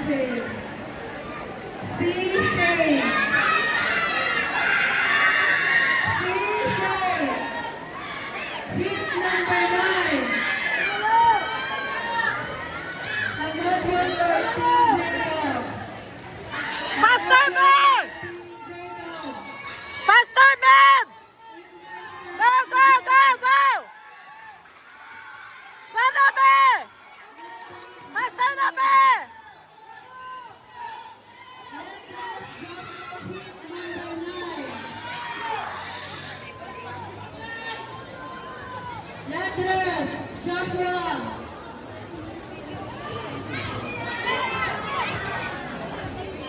James. C. Shane. C. Shane. Hit number 9. And module 13, Jacob. Faster, ma'am! Jacob. Faster, ma'am! Go, go, go, go! Go na, be! Faster na, be! Necklace Joshua hit number 9. Necklace Joshua.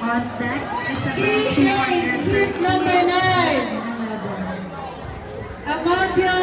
On deck is C. Shane hit number 9. Amadio